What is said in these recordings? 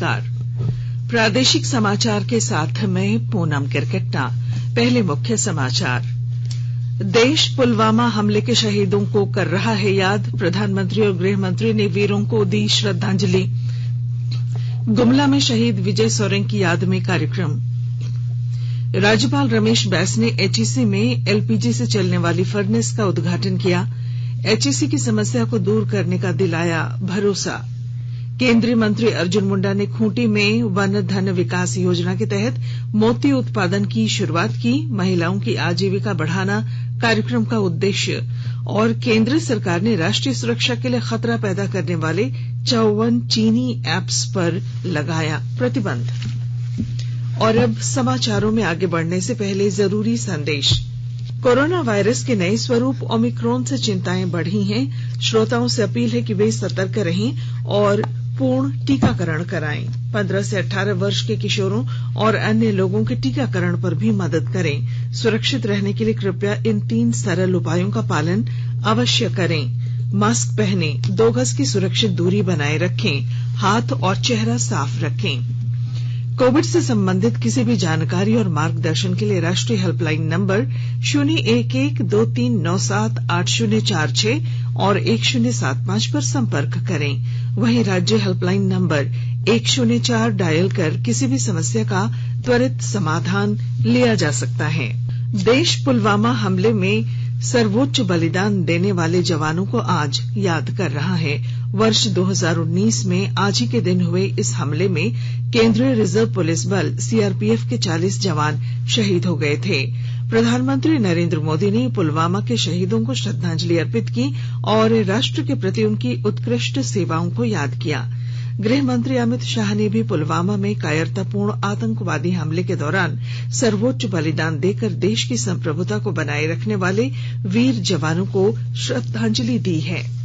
नमस्कार। प्रादेशिक समाचार के साथ मैं पूनम किरकिट्टा। पहले मुख्य समाचार। देश पुलवामा हमले के शहीदों को कर रहा है याद। प्रधानमंत्री और गृह मंत्री ने वीरों को दी श्रद्धांजलि। गुमला में शहीद विजय सोरेंग की याद में कार्यक्रम। राज्यपाल रमेश बैस ने एचईसी में एलपीजी से चलने वाली फर्नेस का उद्घाटन किया। एचईसी की समस्या को दूर करने का दिलाया भरोसा। केंद्रीय मंत्री अर्जुन मुंडा ने खूंटी में वन धन विकास योजना के तहत मोती उत्पादन की शुरुआत की। महिलाओं की आजीविका बढ़ाना कार्यक्रम का उद्देश्य। और केंद्र सरकार ने राष्ट्रीय सुरक्षा के लिए खतरा पैदा करने वाले 54 चीनी ऐप्स पर लगाया प्रतिबंध। और अब समाचारों में आगे बढ़ने से पहले जरूरी संदेश। कोरोना वायरस के नए स्वरूप ओमिक्रॉन से चिंताएं बढ़ी हैं। श्रोताओं से अपील है कि वे सतर्क रहें और पूर्ण टीकाकरण कराएं। 15 से 18 वर्ष के किशोरों और अन्य लोगों के टीकाकरण पर भी मदद करें। सुरक्षित रहने के लिए कृपया इन 3 सरल उपायों का पालन अवश्य करें। मास्क पहनें, 2 गज की सुरक्षित दूरी बनाए रखें, हाथ और चेहरा साफ रखें। कोविड से संबंधित किसी भी जानकारी और मार्गदर्शन के लिए राष्ट्रीय हेल्पलाइन नंबर 01123978046 और 1075 पर संपर्क करें। वहीं राज्य हेल्पलाइन नंबर 104 डायल कर किसी भी समस्या का त्वरित समाधान लिया जा सकता है। देश पुलवामा हमले में सर्वोच्च बलिदान देने वाले जवानों को आज याद कर रहा है। वर्ष 2019 में आज ही के दिन हुए इस हमले में केंद्रीय रिजर्व पुलिस बल सीआरपीएफ के 40 जवान शहीद हो गए थे। प्रधानमंत्री नरेंद्र मोदी ने पुलवामा के शहीदों को श्रद्धांजलि अर्पित की और राष्ट्र के प्रति उनकी उत्कृष्ट सेवाओं को याद किया। गृह मंत्री अमित शाह ने भी पुलवामा में कायरतापूर्ण आतंकवादी हमले के दौरान सर्वोच्च बलिदान देकर देश की संप्रभुता को बनाए रखने वाले वीर जवानों को श्रद्धांजलि दी है।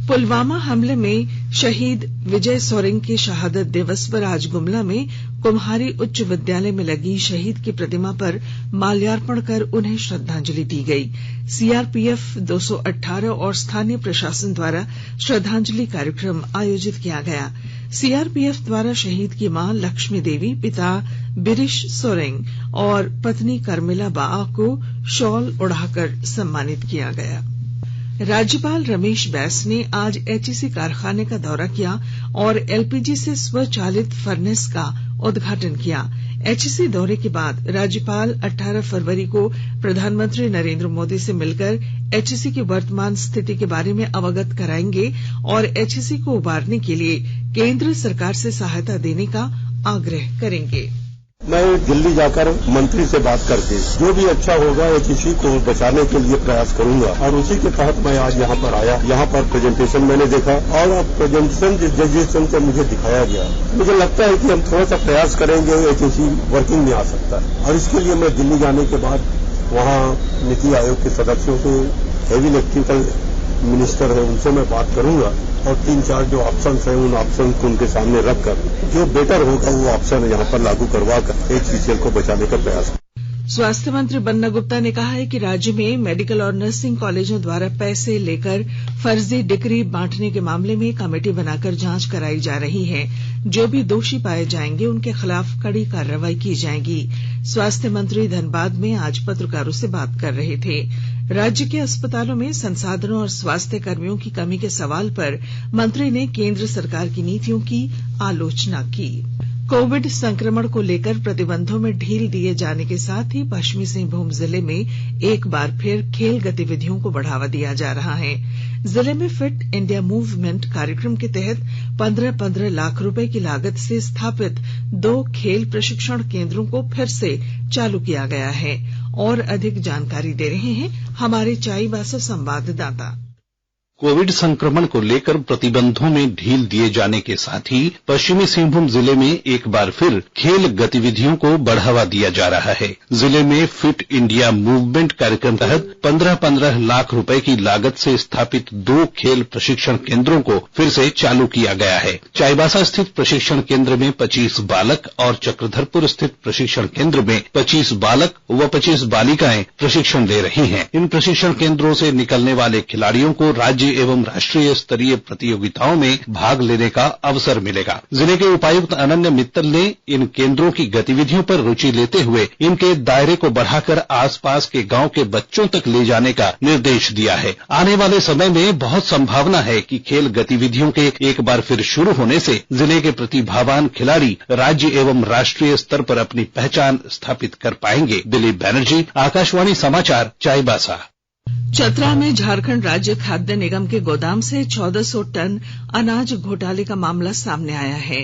पुलवामा हमले में शहीद विजय सोरेंग के शहादत दिवस पर आज गुमला में कुम्हारी उच्च विद्यालय में लगी शहीद की प्रतिमा पर माल्यार्पण कर उन्हें श्रद्धांजलि दी गई। सीआरपीएफ 218 और स्थानीय प्रशासन द्वारा श्रद्धांजलि कार्यक्रम आयोजित किया गया। सीआरपीएफ द्वारा शहीद की मां लक्ष्मी देवी, पिता बिरिश सोरेंग और पत्नी कर्मिला बा को शॉल ओढ़ाकर सम्मानित किया गया। राज्यपाल रमेश बैस ने आज एचईसी कारखाने का दौरा किया और एलपीजी से स्वचालित फर्नेस का उद्घाटन किया। एचईसी दौरे के बाद राज्यपाल 18 फरवरी को प्रधानमंत्री नरेंद्र मोदी से मिलकर एचईसी की वर्तमान स्थिति के बारे में अवगत कराएंगे और एचईसी को उबारने के लिए केंद्र सरकार से सहायता देने का आग्रह करेंगे। मैं दिल्ली जाकर मंत्री से बात करके जो भी अच्छा होगा एचईसी को बचाने के लिए प्रयास करूंगा और उसी के तहत मैं आज यहाँ पर आया। यहाँ पर प्रेजेंटेशन मैंने देखा और प्रेजेंटेशन जिस से मुझे दिखाया गया, मुझे लगता है कि हम थोड़ा सा प्रयास करेंगे एचईसी वर्किंग में आ सकता है। और इसके लिए मैं दिल्ली जाने के बाद वहाँ नीति आयोग के सदस्यों से, हेवी इलेक्ट्रिकल मिनिस्टर है, उनसे मैं बात करूंगा और 3-4 जो ऑप्शन है उन ऑप्शन को उनके सामने रखकर जो बेटर होगा वो ऑप्शन यहाँ पर लागू करवा कर एचसीएल को बचाने का प्रयास। स्वास्थ्य मंत्री बन्ना गुप्ता ने कहा है कि राज्य में मेडिकल और नर्सिंग कॉलेजों द्वारा पैसे लेकर फर्जी डिग्री बांटने के मामले में कमेटी बनाकर जांच कराई जा रही है। जो भी दोषी पाए जाएंगे उनके खिलाफ कड़ी कार्रवाई की जाएगी। स्वास्थ्य मंत्री धनबाद में आज पत्रकारों से बात कर रहे थे। राज्य के अस्पतालों में संसाधनों और स्वास्थ्य कर्मियों की कमी के सवाल पर मंत्री ने केंद्र सरकार की नीतियों की आलोचना की। कोविड संक्रमण को लेकर प्रतिबंधों में ढील दिए जाने के साथ ही पश्चिमी सिंहभूम जिले में एक बार फिर खेल गतिविधियों को बढ़ावा दिया जा रहा है। जिले में फिट इंडिया मूवमेंट कार्यक्रम के तहत 15-15 लाख रुपए की लागत से स्थापित 2 खेल प्रशिक्षण केंद्रों को फिर से चालू किया गया है। और अधिक जानकारी दे रहे हैं हमारे चाईबासा संवाददाता। कोविड संक्रमण को लेकर प्रतिबंधों में ढील दिए जाने के साथ ही पश्चिमी सिंहभूम जिले में एक बार फिर खेल गतिविधियों को बढ़ावा दिया जा रहा है। जिले में फिट इंडिया मूवमेंट कार्यक्रम तहत 15-15 लाख रुपए की लागत से स्थापित 2 खेल प्रशिक्षण केंद्रों को फिर से चालू किया गया है। चाईबासा स्थित प्रशिक्षण केंद्र में 25 बालक और चक्रधरपुर स्थित प्रशिक्षण केंद्र में 25 बालक व 25 बालिकाएं प्रशिक्षण ले रही हैं। इन प्रशिक्षण केंद्रों से निकलने वाले खिलाड़ियों को राज्य राज्य एवं राष्ट्रीय स्तरीय प्रतियोगिताओं में भाग लेने का अवसर मिलेगा। जिले के उपायुक्त अनन्य मित्तल ने इन केंद्रों की गतिविधियों पर रुचि लेते हुए इनके दायरे को बढ़ाकर आसपास के गांव के बच्चों तक ले जाने का निर्देश दिया है। आने वाले समय में बहुत संभावना है कि खेल गतिविधियों के एक बार फिर शुरू होने से जिले के प्रतिभावान खिलाड़ी राज्य एवं राष्ट्रीय स्तर पर अपनी पहचान स्थापित कर पाएंगे। दिलीप बैनर्जी, आकाशवाणी समाचार, चाईबासा। चतरा में झारखंड राज्य खाद्य निगम के गोदाम से 1400 टन अनाज घोटाले का मामला सामने आया है।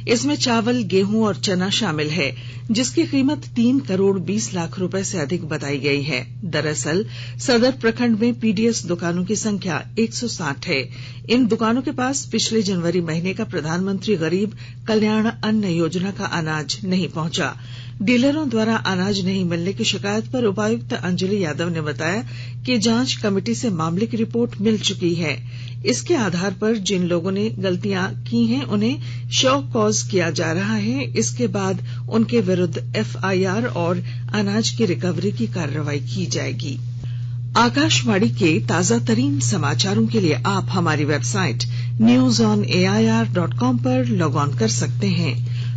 इसमें चावल, गेहूं और चना शामिल है, जिसकी कीमत 3 करोड़ 20 लाख रुपए से अधिक बताई गई है। दरअसल सदर प्रखंड में पीडीएस दुकानों की संख्या 160 है। इन दुकानों के पास पिछले जनवरी महीने का प्रधानमंत्री गरीब कल्याण अन्न योजना का अनाज नहीं पहुंचा। डीलरों द्वारा अनाज नहीं मिलने की शिकायत पर उपायुक्त अंजलि यादव ने बताया कि जांच कमेटी से मामले की रिपोर्ट मिल चुकी है। इसके आधार पर जिन लोगों ने गलतियां की हैं उन्हें शो कॉज किया जा रहा है। इसके बाद उनके विरुद्ध एफआईआर और अनाज की रिकवरी की कार्रवाई की जाएगी। आकाशवाणी के ताजा तरीन समाचारों के लिए आप हमारी वेबसाइट newsonair.com पर लॉग ऑन कर सकते हैं।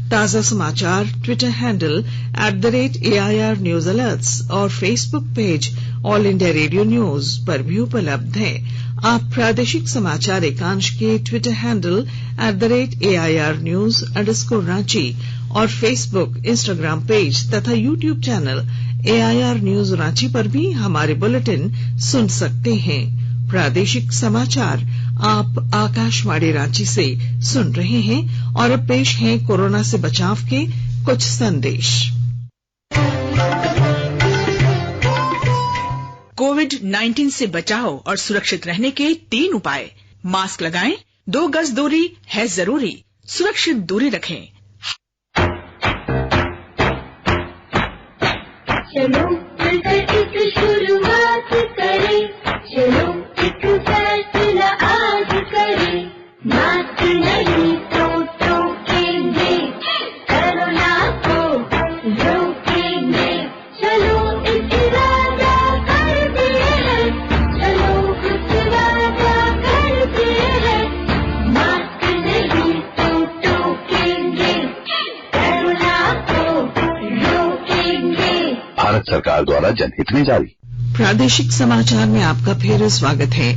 ताजा समाचार Twitter handle @AIR News Alerts और Facebook page all India radio news पर भी उपलब्ध है। आप प्रादेशिक समाचार एकांश के ट्विटर हैंडल @AIR News _ और फेसबुक, इंस्टाग्राम पेज तथा YouTube channel AIR News Ranchi पर भी हमारे बुलेटिन सुन सकते हैं। प्रादेशिक समाचार आप आकाशवाणी रांची से सुन रहे हैं और अब पेश हैं कोरोना से बचाव के कुछ संदेश। कोविड-19 से बचाव और सुरक्षित रहने के 3 उपाय। मास्क लगाएं, 2 गज दूरी है जरूरी, सुरक्षित दूरी रखें। चलो मिलकर एक शुरुआत करें, चलो एक फैसला आज करें। मास्क नहीं तो टोकेंगे, कोरोना को रोकेंगे। चलो एक इरादा करते हैं, चलो कुछ वादा करते हैं। मास्क नहीं तो टोकेंगे, कोरोना को रोकेंगे। भारत सरकार द्वारा जनहित में जारी। प्रादेशिक समाचार में आपका फिर स्वागत है।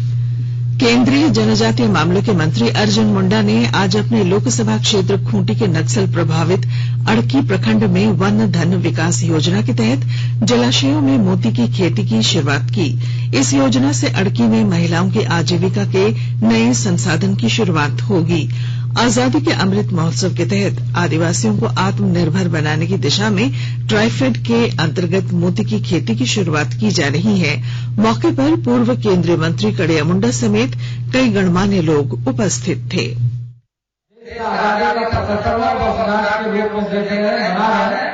केंद्रीय जनजातीय मामलों के मंत्री अर्जुन मुंडा ने आज अपने लोकसभा क्षेत्र खूंटी के नक्सल प्रभावित अड़की प्रखंड में वन धन विकास योजना के तहत जलाशयों में मोती की खेती की शुरुआत की। इस योजना से अड़की में महिलाओं की आजीविका के नए संसाधन की शुरुआत होगी। आजादी के अमृत महोत्सव के तहत आदिवासियों को आत्मनिर्भर बनाने की दिशा में ट्राइफेड के अंतर्गत मोती की खेती की शुरुआत की जा रही है। मौके पर पूर्व केंद्रीय मंत्री कड़िया मुंडा समेत कई गणमान्य लोग उपस्थित थे। आजादी का 75वां वर्षगांठ के रूप में देखे गए मना रहे हैं,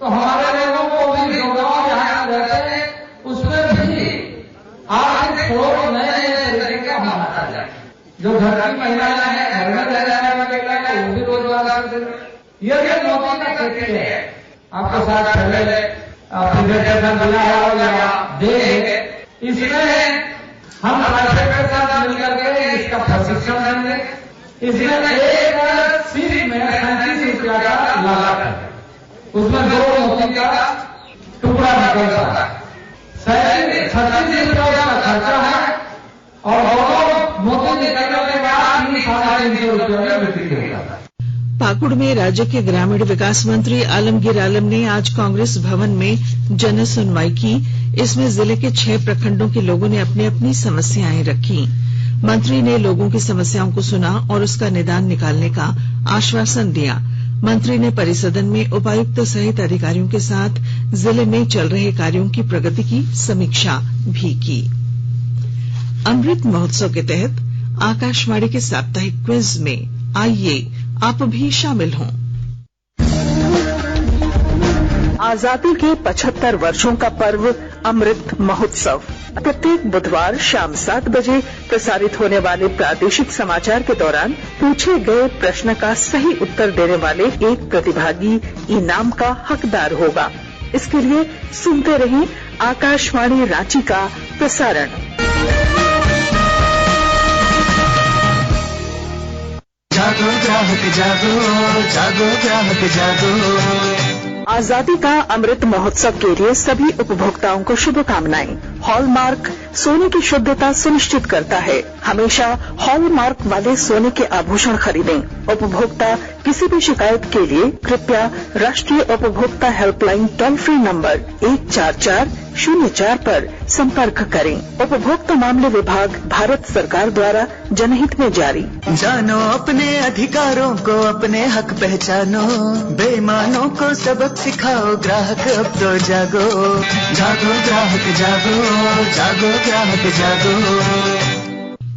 तो हमारे लोगों को भी गाँव जहाँ रहते हैं उसमें भी आर्थिक स्रोत नए तरीके का बनाना चाहिए। जो घर की महिलाएं हैं, घर में रह जाने वाले महिलाएं, वो भी रोजगार करते हैं। ये मोती का खेती है। आपके साथ पहले प्रेजेंटेशन दिया हो या देंगे, इसमें हम प्राइवेट के साथ मिलकर के इसका प्रशिक्षण देंगे। इसमें एक सीट में 35 रुपया का लागत है, उसमें 2 मोती का टुकड़ा निकलता है। 36 रुपया का खर्चा है और दोनों मोती निकलने के बाद 350 रुपया में बिक्री होता है। पाकुड़ में राज्य के ग्रामीण विकास मंत्री आलमगीर आलम ने आज कांग्रेस भवन में जन सुनवाई की। इसमें जिले के 6 प्रखंडों के लोगों ने अपनी अपनी समस्याएं रखी। मंत्री ने लोगों की समस्याओं को सुना और उसका निदान निकालने का आश्वासन दिया। मंत्री ने परिसदन में उपायुक्त सहित अधिकारियों के साथ जिले में चल रहे कार्यों की प्रगति की समीक्षा भी की। अमृत महोत्सव के तहत आकाशवाणी के साप्ताहिक क्विज में आइए आप भी शामिल हों। आजादी के 75 वर्षों का पर्व अमृत महोत्सव प्रत्येक बुधवार शाम 7 बजे प्रसारित होने वाले प्रादेशिक समाचार के दौरान पूछे गए प्रश्न का सही उत्तर देने वाले एक प्रतिभागी इनाम का हकदार होगा। इसके लिए सुनते रहिए आकाशवाणी रांची का प्रसारण। जागो ग्राहक जागो, जागो ग्राहक जागो। आजादी का अमृत महोत्सव के लिए सभी उपभोक्ताओं को शुभकामनाएं। हॉलमार्क सोने की शुद्धता सुनिश्चित करता है। हमेशा हॉलमार्क वाले सोने के आभूषण खरीदें। उपभोक्ता किसी भी शिकायत के लिए कृपया राष्ट्रीय उपभोक्ता हेल्पलाइन टोल फ्री नंबर 14404 पर संपर्क करें। उपभोक्ता मामले विभाग, भारत सरकार द्वारा जनहित में जारी। जानो अपने अधिकारों को, अपने हक पहचानो, बेईमानों को सबक सिखाओ, ग्राहक अब तो जागो, जागो ग्राहक जागो, जागो ग्राहक जागो।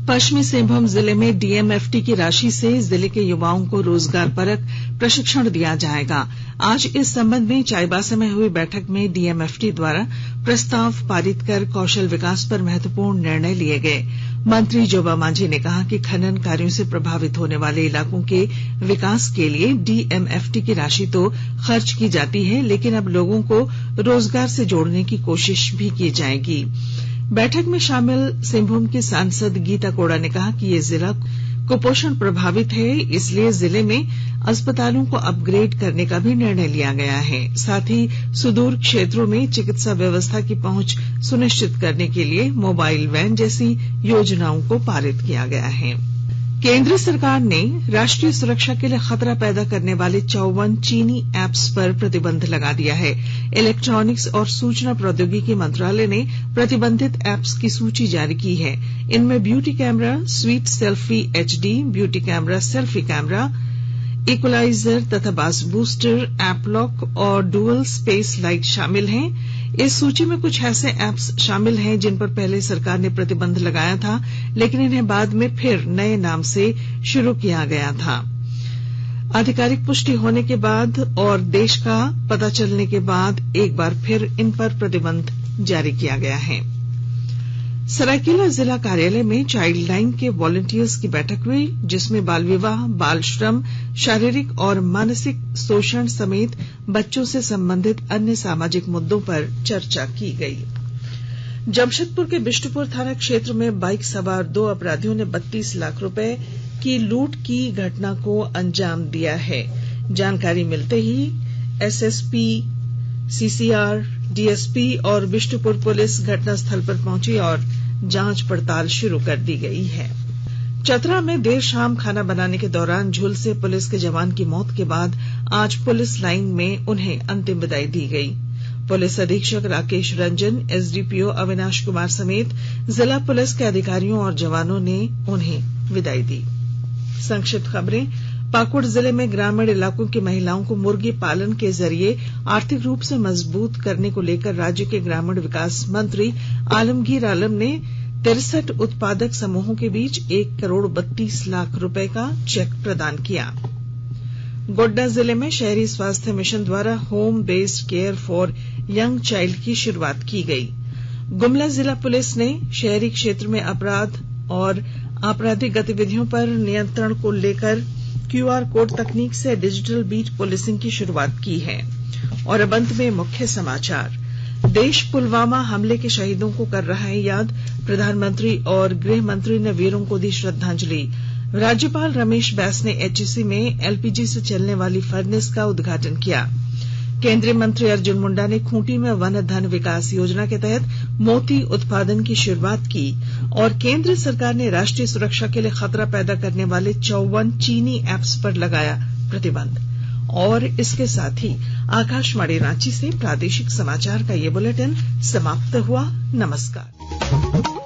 पश्चिमी सिंहभूम जिले में डीएमएफटी की राशि से जिले के युवाओं को रोजगार परक प्रशिक्षण दिया जाएगा। आज इस संबंध में चाईबासा में हुई बैठक में डीएमएफटी द्वारा प्रस्ताव पारित कर कौशल विकास पर महत्वपूर्ण निर्णय लिए गए। मंत्री जोबा मांझी ने कहा कि खनन कार्यों से प्रभावित होने वाले इलाकों के विकास के लिए डीएमएफटी की राशि तो खर्च की जाती है, लेकिन अब लोगों को रोजगार से जोड़ने की कोशिश भी की जाएगी। बैठक में शामिल सिंहभूम की सांसद गीता कोड़ा ने कहा कि ये जिला कुपोषण प्रभावित है, इसलिए जिले में अस्पतालों को अपग्रेड करने का भी निर्णय लिया गया है। साथ ही सुदूर क्षेत्रों में चिकित्सा व्यवस्था की पहुंच सुनिश्चित करने के लिए मोबाइल वैन जैसी योजनाओं को पारित किया गया है। केंद्र सरकार ने राष्ट्रीय सुरक्षा के लिए खतरा पैदा करने वाले 54 चीनी ऐप्स पर प्रतिबंध लगा दिया है। इलेक्ट्रॉनिक्स और सूचना प्रौद्योगिकी मंत्रालय ने प्रतिबंधित ऐप्स की सूची जारी की है। इनमें beauty camera, sweet selfie HD, beauty camera, selfie camera, equaliser तथा बास बूस्टर, ऐप लॉक और डुअल स्पेस लाइट शामिल हैं। इस सूची में कुछ ऐसे ऐप्स शामिल हैं जिन पर पहले सरकार ने प्रतिबंध लगाया था, लेकिन इन्हें बाद में फिर नए नाम से शुरू किया गया था। आधिकारिक पुष्टि होने के बाद और देश का पता चलने के बाद एक बार फिर इन पर प्रतिबंध जारी किया गया है। सरायकेला जिला कार्यालय में चाइल्ड लाइन के वॉलंटियर्स की बैठक हुई, जिसमें बाल विवाह, बाल श्रम, शारीरिक और मानसिक शोषण समेत बच्चों से संबंधित अन्य सामाजिक मुद्दों पर चर्चा की गई। जमशेदपुर के बिष्टुपुर थाना क्षेत्र में बाइक सवार 2 अपराधियों ने 32 लाख रुपए की लूट की घटना को अंजाम दिया है। जानकारी मिलते ही एसएसपी, सीसीआर, डीएसपी और बिष्टुपुर पुलिस घटनास्थल पर पहुंची और जांच पड़ताल शुरू कर दी गई है। चतरा में देर शाम खाना बनाने के दौरान झुलसे पुलिस के जवान की मौत के बाद आज पुलिस लाइन में उन्हें अंतिम विदाई दी गई। पुलिस अधीक्षक राकेश रंजन, एसडीपीओ अविनाश कुमार समेत जिला पुलिस के अधिकारियों और जवानों ने उन्हें विदाई दी। संक्षिप्त खबरें। पाकुड़ जिले में ग्रामीण इलाकों की महिलाओं को मुर्गी पालन के जरिए आर्थिक रूप से मजबूत करने को लेकर राज्य के ग्रामीण विकास मंत्री आलमगीर आलम ने 63 उत्पादक समूहों के बीच 1,32,00,000 रुपए का चेक प्रदान किया। गोड्डा जिले में शहरी स्वास्थ्य मिशन द्वारा home based care for young child की शुरुआत की गई। गुमला जिला पुलिस ने शहरी क्षेत्र में अपराध और आपराधिक गतिविधियों पर नियंत्रण को लेकर क्यूआर कोड तकनीक से डिजिटल बीट पुलिसिंग की शुरुआत की है। और अब अंत में मुख्य समाचार। देश पुलवामा हमले के शहीदों को कर रहा है याद, प्रधानमंत्री और गृह मंत्री ने वीरों को दी श्रद्धांजलि। राज्यपाल रमेश बैस ने एचईसी में एलपीजी से चलने वाली फर्नेस का उद्घाटन किया। केंद्रीय मंत्री अर्जुन मुंडा ने खूंटी में वन धन विकास योजना के तहत मोती उत्पादन की शुरुआत की। और केंद्र सरकार ने राष्ट्रीय सुरक्षा के लिए खतरा पैदा करने वाले 54 चीनी ऐप्स पर लगाया प्रतिबंध। और इसके साथ ही आकाशवाणी रांची से प्रादेशिक समाचार का ये बुलेटिन समाप्त हुआ। नमस्कार।